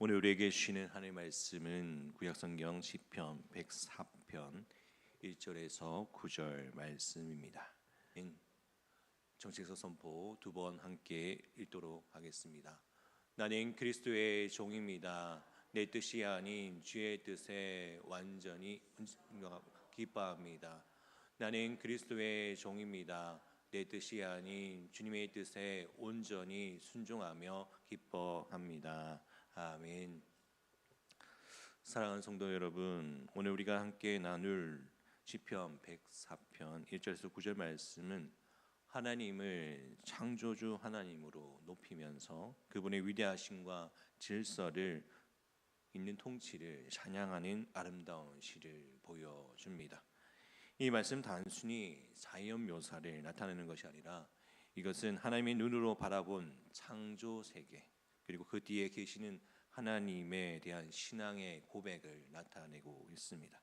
오늘 우리에게 주시는 하나님의 말씀은 구약성경 시편 104편 1절에서 9절 말씀입니다. 정식서 선포 두 번 함께 읽도록 하겠습니다. 나는 그리스도의 종입니다. 내 뜻이 아닌 주의 뜻에 완전히 기뻐합니다. 나는 그리스도의 종입니다. 내 뜻이 아닌 주님의 뜻에 온전히 순종하며 기뻐합니다. 아멘. 사랑하는 성도 여러분, 오늘 우리가 함께 나눌 시편 104편 1절에서 9절 말씀은 하나님을 창조주 하나님으로 높이면서 그분의 위대하심과 질서를 있는 통치를 찬양하는 아름다운 시를 보여줍니다. 이 말씀 단순히 자연 묘사를 나타내는 것이 아니라 이것은 하나님의 눈으로 바라본 창조 세계 그리고 그 뒤에 계시는 하나님에 대한 신앙의 고백을 나타내고 있습니다.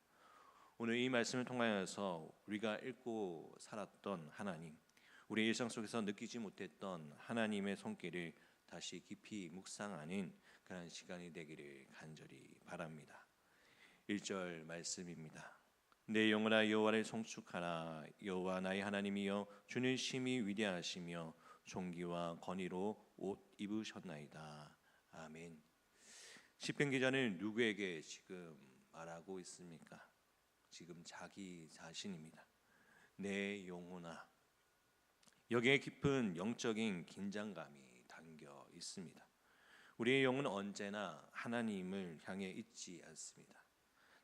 오늘 이 말씀을 통하여서 우리가 읽고 살았던 하나님, 우리 일상 속에서 느끼지 못했던 하나님의 손길을 다시 깊이 묵상하는 그런 시간이 되기를 간절히 바랍니다. 1절 말씀입니다. 내 영혼아 여호와를 송축하라. 여호와 나의 하나님이여 주는 심히 위대하시며 존귀와 권위로 옷 입으셨나이다. 아멘. 시편 기자는 누구에게 지금 말하고 있습니까? 지금 자기 자신입니다. 내 영혼아. 여기에 깊은 영적인 긴장감이 담겨 있습니다. 우리의 영혼은 언제나 하나님을 향해 있지 않습니다.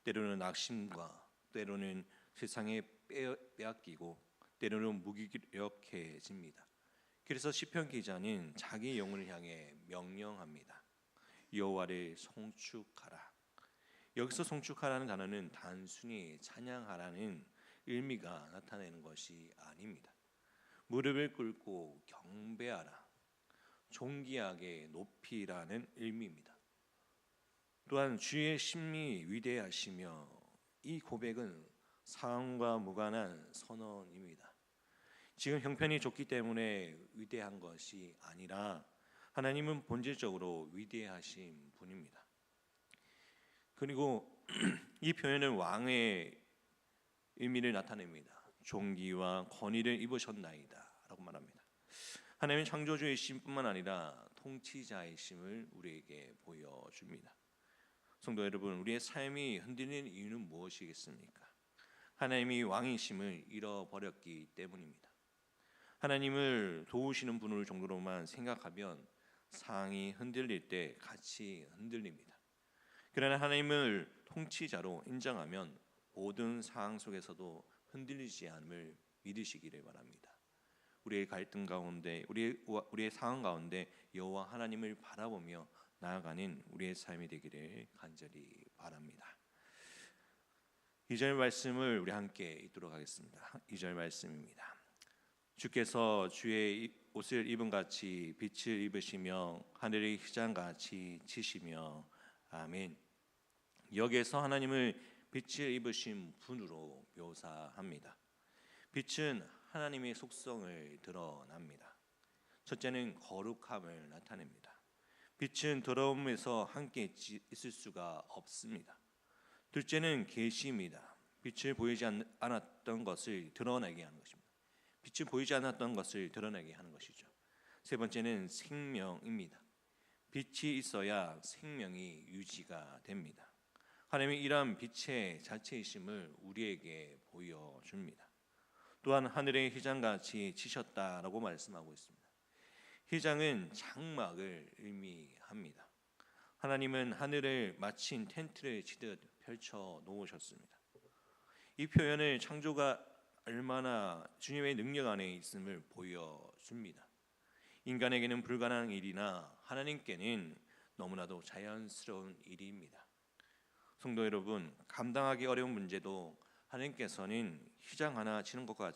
때로는 낙심과 때로는 세상에 빼앗기고 때로는 무기력해집니다. 그래서 시편 기자는 자기 영혼을 향해 명령합니다. 여호와를 송축하라. 여기서 송축하라는 단어는 단순히 찬양하라는 의미가 나타내는 것이 아닙니다. 무릎을 꿇고 경배하라, 존귀하게 높이라는 의미입니다. 또한 주의 심히 위대하시며, 이 고백은 상황과 무관한 선언입니다. 지금 형편이 좋기 때문에 위대한 것이 아니라 하나님은 본질적으로 위대하신 분입니다. 그리고 이 표현은 왕의 의미를 나타냅니다. 존귀와 권위를 입으셨나이다 라고 말합니다. 하나님은 창조주이신 뿐만 아니라 통치자이심을 우리에게 보여줍니다. 성도 여러분, 우리의 삶이 흔들리는 이유는 무엇이겠습니까? 하나님이 왕이심을 잃어버렸기 때문입니다. 하나님을 도우시는 분을 정도로만 생각하면 상황이 흔들릴 때 같이 흔들립니다. 그러나 하나님을 통치자로 인정하면 모든 상황 속에서도 흔들리지 않음을 믿으시기를 바랍니다. 우리의 갈등 가운데, 우리의 상황 가운데 여호와 하나님을 바라보며 나아가는 우리의 삶이 되기를 간절히 바랍니다. 2절 말씀을 우리 함께 읽도록 하겠습니다. 2절 말씀입니다. 주께서 주의 옷을 입은 같이 빛을 입으시며 하늘의 휘장같이 치시며. 아멘. 여기에서 하나님을 빛을 입으신 분으로 묘사합니다. 빛은 하나님의 속성을 드러납니다. 첫째는 거룩함을 나타냅니다. 빛은 더러움에서 함께 있을 수가 없습니다. 둘째는 계시입니다. 빛을 보이지 않았던 것을 드러내게 하는 것입니다. 빛이 보이지 않았던 것을 드러내게 하는 것이죠. 세 번째는 생명입니다. 빛이 있어야 생명이 유지가 됩니다. 하나님이 이러한 빛의 자체이심을 우리에게 보여줍니다. 또한 하늘의 휘장같이 치셨다라고 말씀하고 있습니다. 휘장은 장막을 의미합니다. 하나님은 하늘을 마치 텐트를 치듯 펼쳐 놓으셨습니다. 이 표현을 창조가 얼마나 주님의 능력 안에 있음을 보여줍니다. 인간에게는 불가능한 일이나 하나님께는 너무나도 자연스러운 일입니다. 성도 여러분, 감당하기 어려운 문제도 하나님께서는 휘장 하나 치는 것과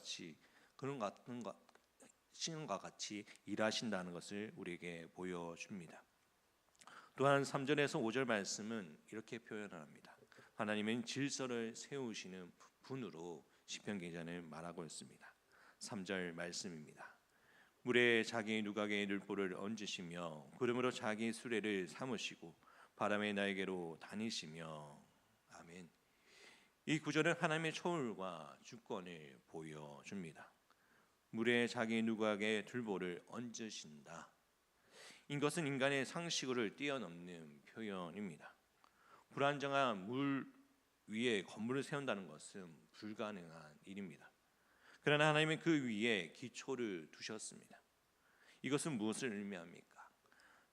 같이 일하신다는 것을 우리에게 보여줍니다. 또한 3절에서 5절 말씀은 이렇게 표현을 합니다. 하나님은 질서를 세우시는 분으로 시편 기자는 말하고 있습니다. 3절 말씀입니다. 물에 자기 누각의 늘보를 얹으시며 구름으로 자기 수레를 삼으시고 바람의 날개로 다니시며. 아멘. 이 구절은 하나님의 초월과 주권을 보여줍니다. 물에 자기 누각의 들보를 얹으신다. 이것은 인간의 상식을 뛰어넘는 표현입니다. 불안정한 물 위에 건물을 세운다는 것은 불가능한 일입니다. 그러나 하나님은 그 위에 기초를 두셨습니다. 이것은 무엇을 의미합니까?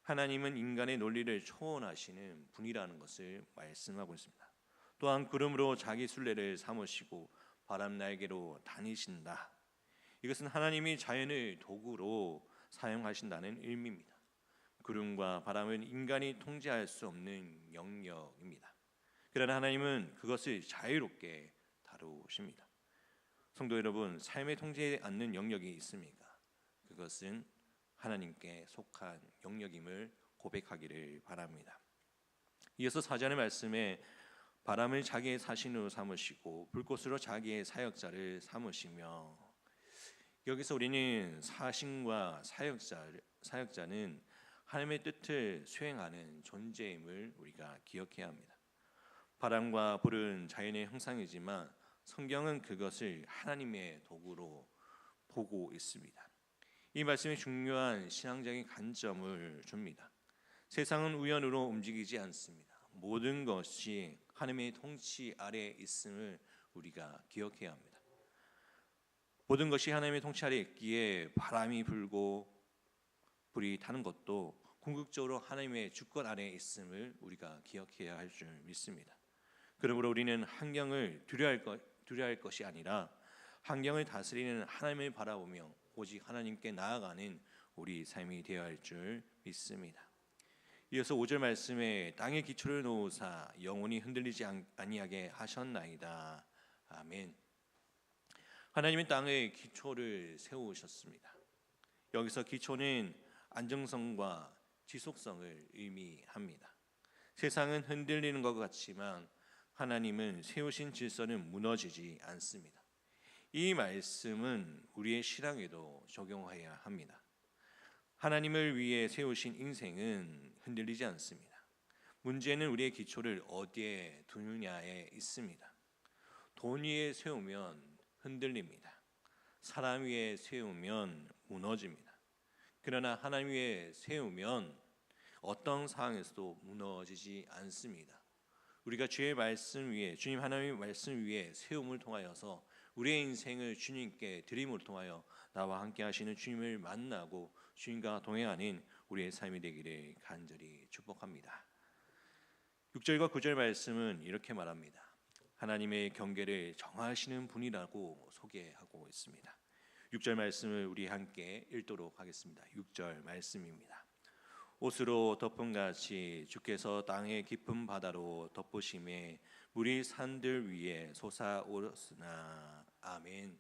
하나님은 인간의 논리를 초월하시는 분이라는 것을 말씀하고 있습니다. 또한 구름으로 자기 순례를 삼으시고 바람 날개로 다니신다. 이것은 하나님이 자연을 도구로 사용하신다는 의미입니다. 구름과 바람은 인간이 통제할 수 없는 영역입니다. 그러나 하나님은 그것을 자유롭게 다루십니다. 성도 여러분, 삶에 통제하지 않는 영역이 있습니까? 그것은 하나님께 속한 영역임을 고백하기를 바랍니다. 이어서 4절의 말씀에 바람을 자기의 사신으로 삼으시고 불꽃으로 자기의 사역자를 삼으시며, 여기서 우리는 사신과 사역자는 하나님의 뜻을 수행하는 존재임을 우리가 기억해야 합니다. 바람과 불은 자연의 형상이지만 성경은 그것을 하나님의 도구로 보고 있습니다. 이 말씀이 중요한 신앙적인 관점을 줍니다. 세상은 우연으로 움직이지 않습니다. 모든 것이 하나님의 통치 아래에 있음을 우리가 기억해야 합니다. 모든 것이 하나님의 통치 아래에 있기에 바람이 불고 불이 타는 것도 궁극적으로 하나님의 주권 아래에 있음을 우리가 기억해야 할 줄 믿습니다. 그러므로 우리는 환경을 두려워할 것이 아니라 환경을 다스리는 하나님을 바라보며 오직 하나님께 나아가는 우리 삶이 되어야 할 줄 믿습니다. 이어서 5절 말씀에 땅의 기초를 놓으사 영원히 흔들리지 아니하게 하셨나이다. 아멘. 하나님은 땅의 기초를 세우셨습니다. 여기서 기초는 안정성과 지속성을 의미합니다. 세상은 흔들리는 것 같지만 하나님은 세우신 질서는 무너지지 않습니다. 이 말씀은 우리의 신앙에도 적용해야 합니다. 하나님을 위해 세우신 인생은 흔들리지 않습니다. 문제는 우리의 기초를 어디에 두느냐에 있습니다. 돈 위에 세우면 흔들립니다. 사람 위에 세우면 무너집니다. 그러나 하나님 위에 세우면 어떤 상황에서도 무너지지 않습니다. 우리가 주의 말씀 위에, 주님 하나님의 말씀 위에 세움을 통하여서 우리의 인생을 주님께 드림을 통하여 나와 함께 하시는 주님을 만나고 주님과 동행하는 우리의 삶이 되기를 간절히 축복합니다. 6절과 9절 말씀은 이렇게 말합니다. 하나님의 경계를 정하시는 분이라고 소개하고 있습니다. 6절 말씀을 우리 함께 읽도록 하겠습니다. 6절 말씀입니다. 옷으로 덮은 같이 주께서 땅의 깊은 바다로 덮으심에 물이 산들 위에 솟아오르으나. 아멘.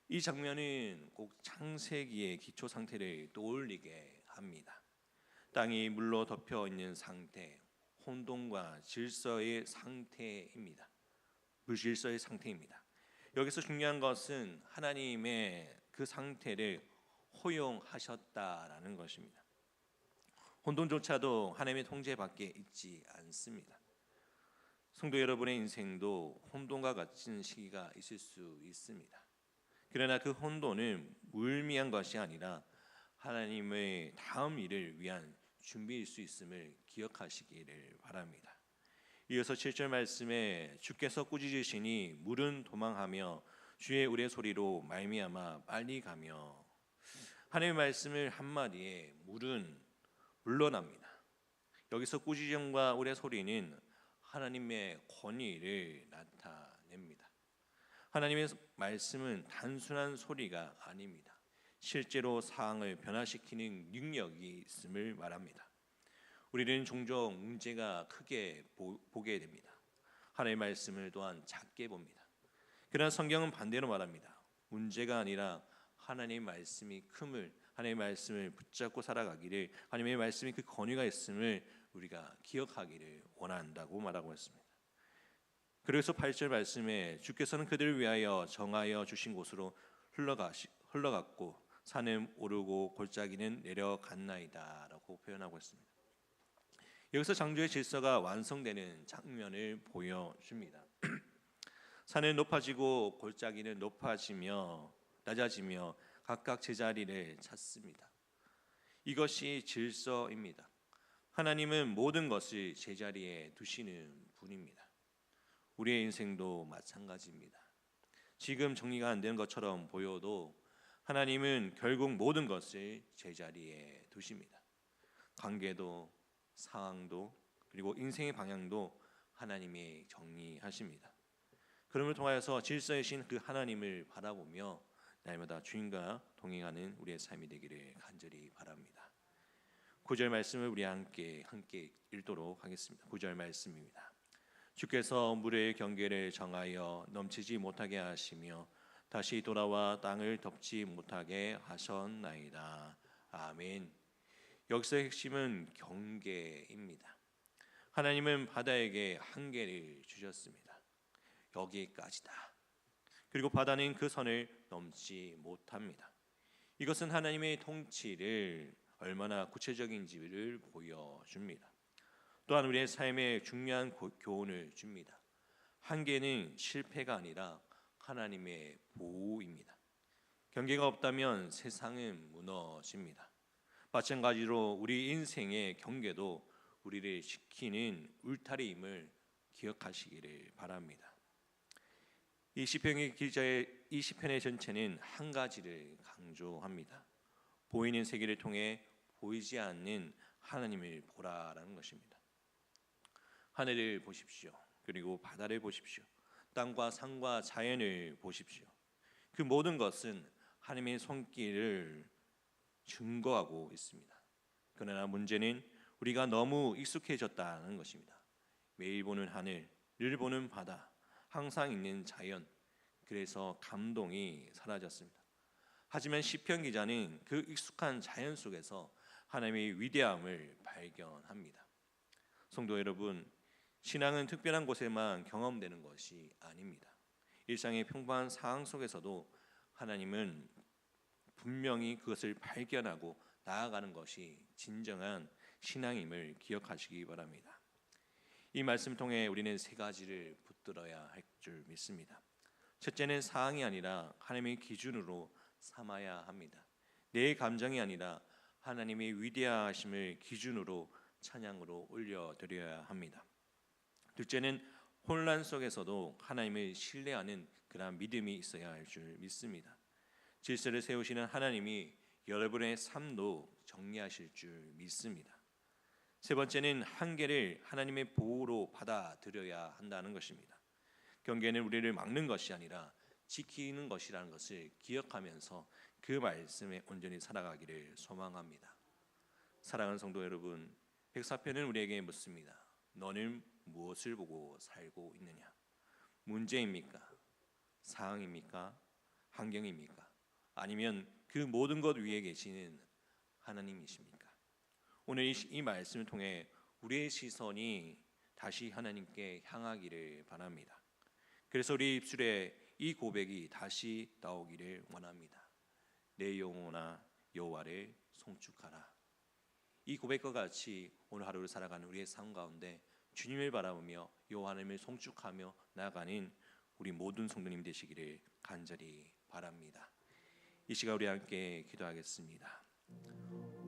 이 장면은 꼭 창세기의 기초 상태를 떠올리게 합니다. 땅이 물로 덮여 있는 상태, 혼돈과 질서의 상태입니다. 무질서의 상태입니다. 여기서 중요한 것은 하나님의 그 상태를 허용하셨다라는 것입니다. 혼돈조차도 하나님의 통제 밖에 있지 않습니다. 성도 여러분의 인생도 혼돈과 같은 시기가 있을 수 있습니다. 그러나 그 혼돈은 무의미한 것이 아니라 하나님의 다음 일을 위한 준비일 수 있음을 기억하시기를 바랍니다. 이어서 7절 말씀에 주께서 꾸짖으시니 물은 도망하며 주의 우레소리로 말미암아 빨리 가며. 하나님의 말씀을 한마디에 물은 물러납니다. 여기서 꾸짖음과 우레소리는 하나님의 권위를 나타냅니다. 하나님의 말씀은 단순한 소리가 아닙니다. 실제로 상황을 변화시키는 능력이 있음을 말합니다. 우리는 종종 문제가 크게 보게 됩니다. 하나님의 말씀을 또한 작게 봅니다. 그러나 성경은 반대로 말합니다. 문제가 아니라 하나님의 말씀이 큼을, 하나님의 말씀을 붙잡고 살아가기를, 하나님의 말씀이 그 권위가 있음을 우리가 기억하기를 원한다고 말하고 있습니다. 그래서 8절 말씀에 주께서는 그들을 위하여 정하여 주신 곳으로 흘러갔고 산은 오르고 골짜기는 내려갔나이다 라고 표현하고 있습니다. 여기서 창조의 질서가 완성되는 장면을 보여줍니다. 산은 높아지고 골짜기는 높아지며 낮아지며 각각 제자리를 찾습니다. 이것이 질서입니다. 하나님은 모든 것을 제자리에 두시는 분입니다. 우리의 인생도 마찬가지입니다. 지금 정리가 안 되는 것처럼 보여도 하나님은 결국 모든 것을 제자리에 두십니다. 관계도 상황도 그리고 인생의 방향도 하나님이 정리하십니다. 그럼을 통하여서 질서이신 그 하나님을 바라보며 날마다 주님과 동행하는 우리의 삶이 되기를 간절히 바랍니다. 9절 말씀을 우리 함께 읽도록 하겠습니다. 9절 말씀입니다. 주께서 물의 경계를 정하여 넘치지 못하게 하시며 다시 돌아와 땅을 덮지 못하게 하셨나이다. 아멘. 여기서의 핵심은 경계입니다. 하나님은 바다에게 한계를 주셨습니다. 여기까지다. 그리고 바다는 그 선을 넘지 못합니다. 이것은 하나님의 통치를 얼마나 구체적인지를 보여줍니다. 또한 우리의 삶에 중요한 교훈을 줍니다. 한계는 실패가 아니라 하나님의 보호입니다. 경계가 없다면 세상은 무너집니다. 마찬가지로 우리 인생의 경계도 우리를 지키는 울타리임을 기억하시기를 바랍니다. 이 시편의 기자의 이 시편의 전체는 한 가지를 강조합니다. 보이는 세계를 통해 보이지 않는 하나님을 보라라는 것입니다. 하늘을 보십시오. 그리고 바다를 보십시오. 땅과 산과 자연을 보십시오. 그 모든 것은 하나님의 손길을 증거하고 있습니다. 그러나 문제는 우리가 너무 익숙해졌다는 것입니다. 매일 보는 하늘, 늘 보는 바다, 항상 있는 자연, 그래서 감동이 사라졌습니다. 하지만 시편 기자는 그 익숙한 자연 속에서 하나님의 위대함을 발견합니다. 성도 여러분, 신앙은 특별한 곳에만 경험되는 것이 아닙니다. 일상의 평범한 상황 속에서도 하나님은 분명히 그것을 발견하고 나아가는 것이 진정한 신앙임을 기억하시기 바랍니다. 이 말씀을 통해 우리는 세 가지를 붙들어야 할 줄 믿습니다. 첫째는 상황이 아니라 하나님의 기준으로 삼아야 합니다. 내 감정이 아니라 하나님의 위대하심을 기준으로 찬양으로 올려드려야 합니다. 둘째는 혼란 속에서도 하나님을 신뢰하는 그러한 믿음이 있어야 할 줄 믿습니다. 질서를 세우시는 하나님이 여러분의 삶도 정리하실 줄 믿습니다. 세 번째는 한계를 하나님의 보호로 받아들여야 한다는 것입니다. 경계는 우리를 막는 것이 아니라 지키는 것이라는 것을 기억하면서 그 말씀에 온전히 살아가기를 소망합니다. 사랑하는 성도 여러분, 백사편은 우리에게 묻습니다. 너는 무엇을 보고 살고 있느냐? 문제입니까? 상황입니까? 환경입니까? 아니면 그 모든 것 위에 계시는 하나님이십니까? 오늘 이 말씀을 통해 우리의 시선이 다시 하나님께 향하기를 바랍니다. 그래서 우리 입술에 이 고백이 다시 나오기를 원합니다. 내 영혼아 여호와를 송축하라. 이 고백과 같이 오늘 하루를 살아가는 우리의 삶 가운데 주님을 바라보며 여호와 하나님을 송축하며 나아가는 우리 모든 성도님 되시기를 간절히 바랍니다. 이 시간 우리 함께 기도하겠습니다.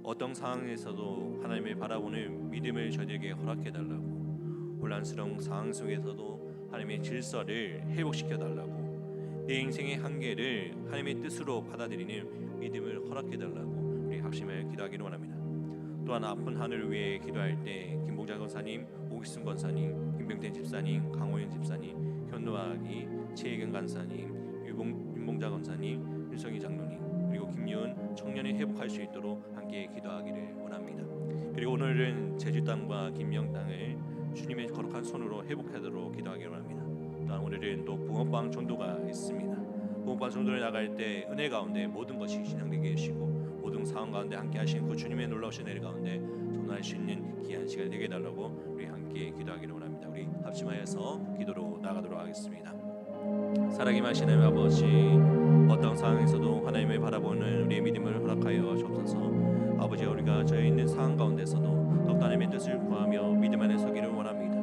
어떤 상황에서도 하나님을 바라보는 믿음을 저에게 허락해달라고, 혼란스러운 상황 속에서도 하나님의 질서를 회복시켜달라고, 내 인생의 한계를 하나님의 뜻으로 받아들이는 믿음을 허락해달라고 우리 합심하여 기도하기를 원합니다. 또한 아픈 하늘을 위해 기도할 때 김봉자 권사님, 오기순 권사님, 김병태 집사님, 강호연 집사님, 현노아기, 최혜경 간사님, 윤봉자 권사님, 윤성희 장로님, 그리고 김유은 청년이 회복할 수 있도록 함께 기도하기를 원합니다. 그리고 오늘은 제주 땅과 김영 땅을 주님의 거룩한 손으로 회복하도록 기도하기를 원합니다. 또한 오늘은 또 붕어빵 전도가 있습니다. 붕어빵 전도를 나갈 때 은혜 가운데 모든 것이 신앙되게 하시고 모든 상황 가운데 함께 하신 그 주님의 놀라우신 은혜 가운데 전할 수 있는 귀한 시간이 되게 해달라고 우리 함께 기도하기를 원합니다. 우리 합심하여서 기도로 나가도록 하겠습니다. 사랑이 마시는 아버지, 어떤 상황에서도 하나님을 바라보는 우리의 믿음을 허락하여 주옵소서. 아버지, 우리가 저희 있는 상황 가운데서도 더욱 하나님의 뜻을 뜻을 구하며 믿음 안에 서기를 원합니다.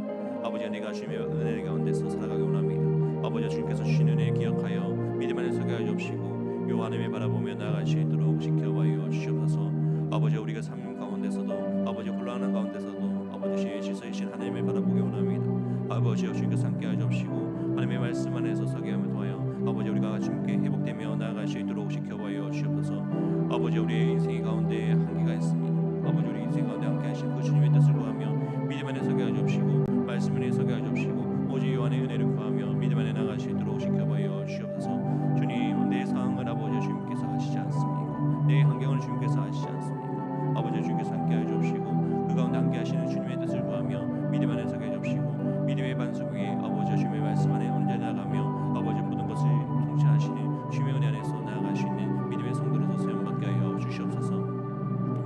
아버지, 내가 주님의 은혜 가운데서 살아가기 원합니다. 아버지, 주님께서 주신 은혜 기억하여 믿음 안에 서게 하여 주옵시고 요 하나님을 바라보며 나아갈 수 있도록 지켜봐요 주시옵소서. 아버지, 우리가 삶 가운데서도 아버지 곤란한 가운데서도 아버지 주의 질서이신 하나님을 바라보기 원합니다. 아버지여, 주님께서 함께 하여 주옵시고 하나님의 말씀 안에서 서게 함을 통하여 아버지 우리가 주님께 회복되며 나아갈 수 있도록 지켜봐요 주시옵소서. 아버지, 우리의 인생 가운데 한계가 있습니다. 아버지, 우리 인생 가운데 함께 하신 그 주님의 뜻을 구하며 믿음 안에 서게 하여 주옵시고 말씀 안에 서게 하여 주옵시고 오직 요한의 은혜를 구하며 믿음 안에 나아갈 수 있도록 지켜봐요 주시옵소서. 주님, 내 상황을 아버지 주님께서 하시지 않습니까? 내 환경을 주님께서 하시지 않습니까? 아버지, 주님께서 함께 하여 주옵시고 그 가운데 함께 하시는 주님의 뜻을 구하며 믿음 안에 서게 해 주옵시고 믿음의 반석 위에 아버지 주님의 말씀 안에 언제나 나가며 아버지 모든 것을 통치하시는 주님의 은혜 안에서 나아갈 수 있는 믿음의 성도로서 세움받게 하여 주시옵소서.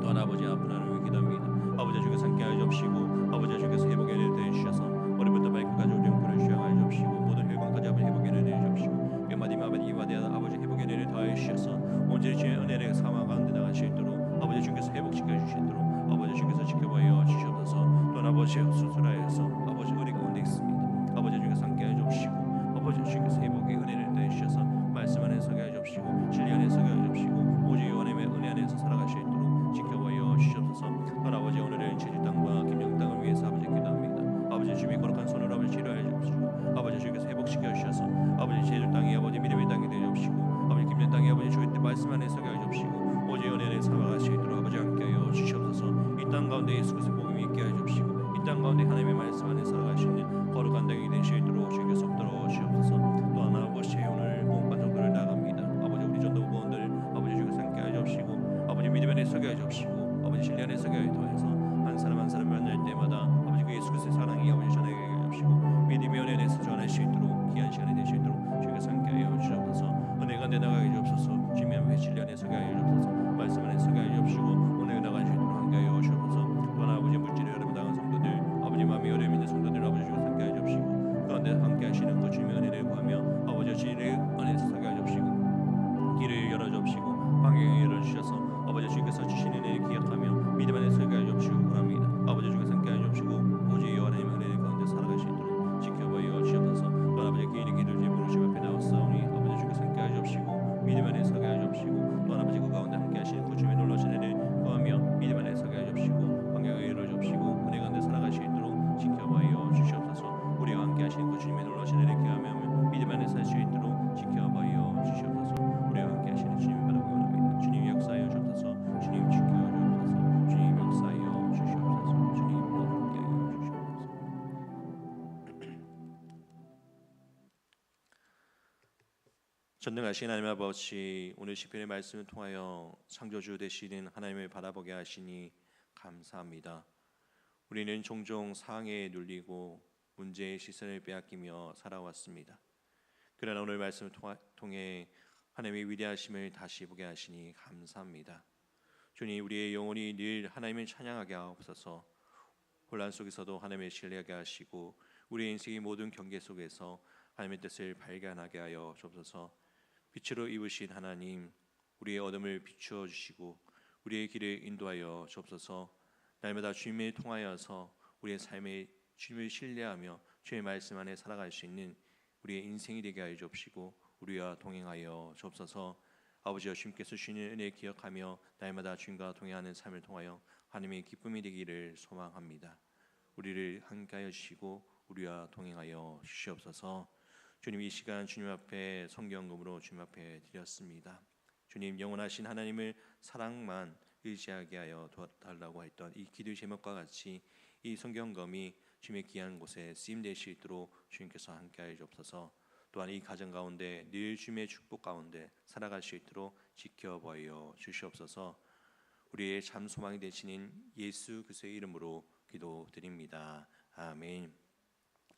또한 아버지, 아픈 하나님을 기도합니다. 아버지, 주께서 함께 하여 주옵시고 아버지, 주께서 회복의 은혜를 더해주셔서 머리부터 발끝까지 오정포를 주양하여 주옵시고 모든 혈관까지 아버지 회복의 은혜를 더해주옵시고 뼈마디 마디 이마디 아버지 회복의 은혜를 더하여 주셔서 온전히 주의 은혜를 사망 가운데 나갈 수 있도록 아버지 주께서 회복시켜 주시도록 아버지 주께서 지켜봐요 주시옵소서. 또한 아버지, 수술하여서 아버지 의리 가운데 있습니다. 아버지, 주께서 함께 하여 주옵시고 아버지 주께서 회복의 은혜를 더해주셔서 말씀 안에 서게 하여 주옵시고 진리 안에 서게 하여 주옵시고 오직 하나님의 은혜 안에서 살아갈 수 있도록 지켜봐요 주시옵소서. 또한 아버지, 오늘은 제주 땅과 김영 땅을 위해서 아버지 기도합니다. 아버지, 주님이 거룩한 손으로 아버지 치료하여 주옵시고 아버지 주께서 회복시켜 주셔서 아버지 제주 땅이 아버지 믿음의 땅이 되어 주옵시고 아버지 김영 땅이 아버지 주의 말씀 안에 서게 하여 주옵시고 오직 은혜 안에 살아갈 수 있도록 아버지 함께 하여 주시옵소서. 이 땅 가운데 예수 그리스도의 복음이 있게 하여 주옵시고 이 땅 가운데 하나님의 말씀 안에 살아갈 수 있는 거룩한 땅이 될 수 있도록 주께서 붙들어 주시옵소서. 또한 아버지, 오늘 공ban 정도를 나갑니다. 아버지, 우리 전도 부원들 아버지 주께서 함께 하여 주옵시고 아버지 믿음 안에 서게 하여 주옵시고 아버지 진리 안에 서게 하여 주옵소서. 한 사람 한 사람 만날 때마다 아버지 그 예수 그리스도의 사랑이 아버지 전하게 하여 주옵시고 믿음의 은혜 안에서 전할 수 있도록 귀한 시간이 될 수 있도록 주께서 함께 하여 주옵소서. 은혜가 내 나가게 주옵소서. 주님의 앞에 진리 안에 서게 하여 주옵소서. 말씀 안에 서게 하여 주옵시고 은혜가 나갈 수 있도록 함께 하여 주옵소서. 또한 아버지, 물질에 어려움 당한 성도들 아버지 마음이 어려움 있는 성도들 아버지 주께서 함께 하여 주옵시고 그 가운데 함께 하시는 그 주님의 은혜를 구하며 아버지 진리의 안에서 서게 하여 주옵시고 길을 열어 주옵시고 방향을 열어 주셔서 아버지 주께서 주신 은혜를 기억하며 믿음 안에 서게 하여 주옵시고 원합니다. 아버지 주께서 함께 하여 주옵시고 오직 하나님의 은혜 가운데 살아갈 수 있도록 지켜봐요 주옵소서. 또 아버지 개인의 기도를 제물로 주님 앞에 나왔사오니 아버지 주께서 함께 하여 주옵시고 믿음 안에 서게 하여 주옵시고 또 아버지 그 가운데 함께 하시는 그 주님의 놀라신 은혜를 구하며 믿음 안에 서게 하여 주옵시고 방향을 열어 주옵시고 은혜 가운데 살아갈 수 있도록 지켜봐요 주시옵소서. 우리와 함께 하시는 그 주님의 놀라신 은혜를 기하며 믿음 안에 살 수 있도록 지켜봐요 주시옵소서. 우리와 함께 하시는 주님을 바라보기 원합니다. 주님 역사하여 주옵소서. 주님 지켜 주옵소서. 주님 역사하여 주시옵소서. 주님과 함께하여 주시옵소서. 전능하신 하나님 아버지, 오늘 시편의 말씀을 통하여 창조주 되시는 하나님을 바라보게 하시니 감사합니다. 우리는 종종 상황에 눌리고 문제의 시선을 빼앗기며 살아왔습니다. 그러나 오늘 말씀을 통해 하나님의 위대하심을 다시 보게 하시니 감사합니다. 주님, 우리의 영혼이 늘 하나님을 찬양하게 하옵소서. 혼란 속에서도 하나님을 신뢰하게 하시고 우리의 인생의 모든 경계 속에서 하나님의 뜻을 발견하게 하여 주옵소서. 빛으로 입으신 하나님, 우리의 어둠을 비추어 주시고 우리의 길을 인도하여 주옵소서. 날마다 주님을 통하여서 우리의 삶에 주님을 신뢰하며 주의 말씀 안에 살아갈 수 있는 우리의 인생이 되게 하여 주옵시고 우리와 동행하여 주옵소서. 아버지여, 주님께서 주시는 은혜 기억하며 날마다 주님과 동행하는 삶을 통하여 하나님의 기쁨이 되기를 소망합니다. 우리를 함께하여 주시고 우리와 동행하여 주시옵소서. 주님, 이 시간 주님 앞에 성경금으로 주님 앞에 드렸습니다. 주님, 영원하신 하나님을 사랑만 의지하게 하여 도와달라고 했던 이 기도의 제목과 같이 이 성경금이 주님의 귀한 곳에 쓰임될 수 있도록 주님께서 함께하여 주옵소서. 또한 이 가정 가운데 늘 주님의 축복 가운데 살아갈 수 있도록 지켜보여 주시옵소서. 우리의 참 소망이 되시는 예수 그리스도의 이름으로 기도드립니다. 아멘.